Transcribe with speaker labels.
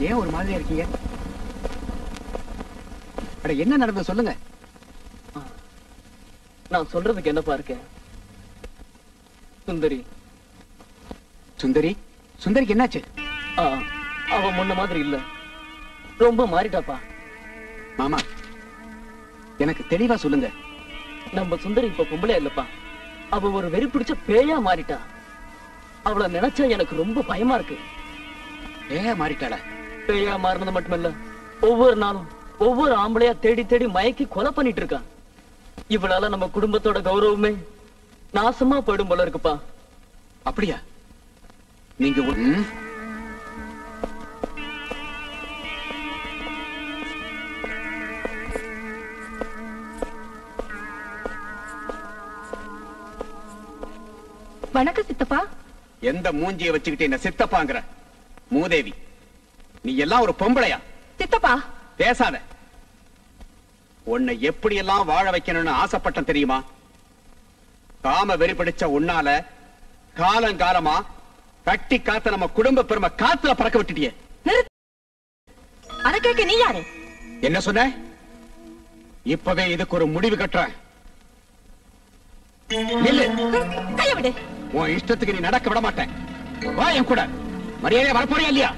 Speaker 1: ஏன் ஒரு மாதிரியா இருக்கீங்க? அட என்ன நடந்தது சொல்லுங்க.
Speaker 2: நான் சொல்றதுக்கு என்னப்பா இருக்கேன்? சுந்தரி
Speaker 1: சுந்தரி சுந்தரிக்கு என்னாச்சு?
Speaker 2: அவ முன்ன மாதிரி இல்ல, ரொம்ப மாறிட்டாப்பா.
Speaker 1: மாமா எனக்கு தெளிவா சொல்லுங்க.
Speaker 2: நம்ம சுந்தரி இப்ப பொம்பளையா இல்லப்பா, அவ ஒரு வெறி பிடிச்ச பேயா மாறிட்டா. அவளை நினைச்சா எனக்கு ரொம்ப பயமா இருக்கு.
Speaker 1: பேயா மாறிட்டாளா?
Speaker 2: பேயா மாறினது மட்டுமல்ல, ஒவ்வொரு நாளும் ஒவ்வொரு ஆம்பளையா தேடி தேடி மயக்கி கொலை பண்ணிட்டு இருக்கா. இவளால நம்ம குடும்பத்தோட கௌரவமே நாசமா போயிடும் போல இருக்குப்பா.
Speaker 1: அப்படியா? நீங்க
Speaker 3: வணக்கம் சித்தப்பா.
Speaker 1: எந்த மூஞ்சியை வச்சுக்கிட்டு என்ன சித்தப்பாங்கிற? மூதேவி, நீ எல்லாம் ஒரு பொம்பளையா?
Speaker 3: சித்தப்பா
Speaker 1: பேசாத. உன்னை எப்படி எல்லாம் வாழ வைக்கணும்னு ஆசைப்பட்டேன் தெரியுமா? காம வெறி பிடிச்ச உன்னால காலங்காலமா கட்டி காத்த நம்ம குடும்ப பெருமை காத்துல பறக்க விட்டுட்டியே.
Speaker 3: அத கேட்க நீ யாரு?
Speaker 1: என்ன சொன்ன? இப்பவே இதுக்கு ஒரு முடிவு கட்டுறேன்.
Speaker 3: கைய விடு.
Speaker 1: உன் இஷ்டத்துக்கு நீ நடக்க விட மாட்டேன். வா என் கூட. மரியாதையா வரப்போறியா இல்லையா?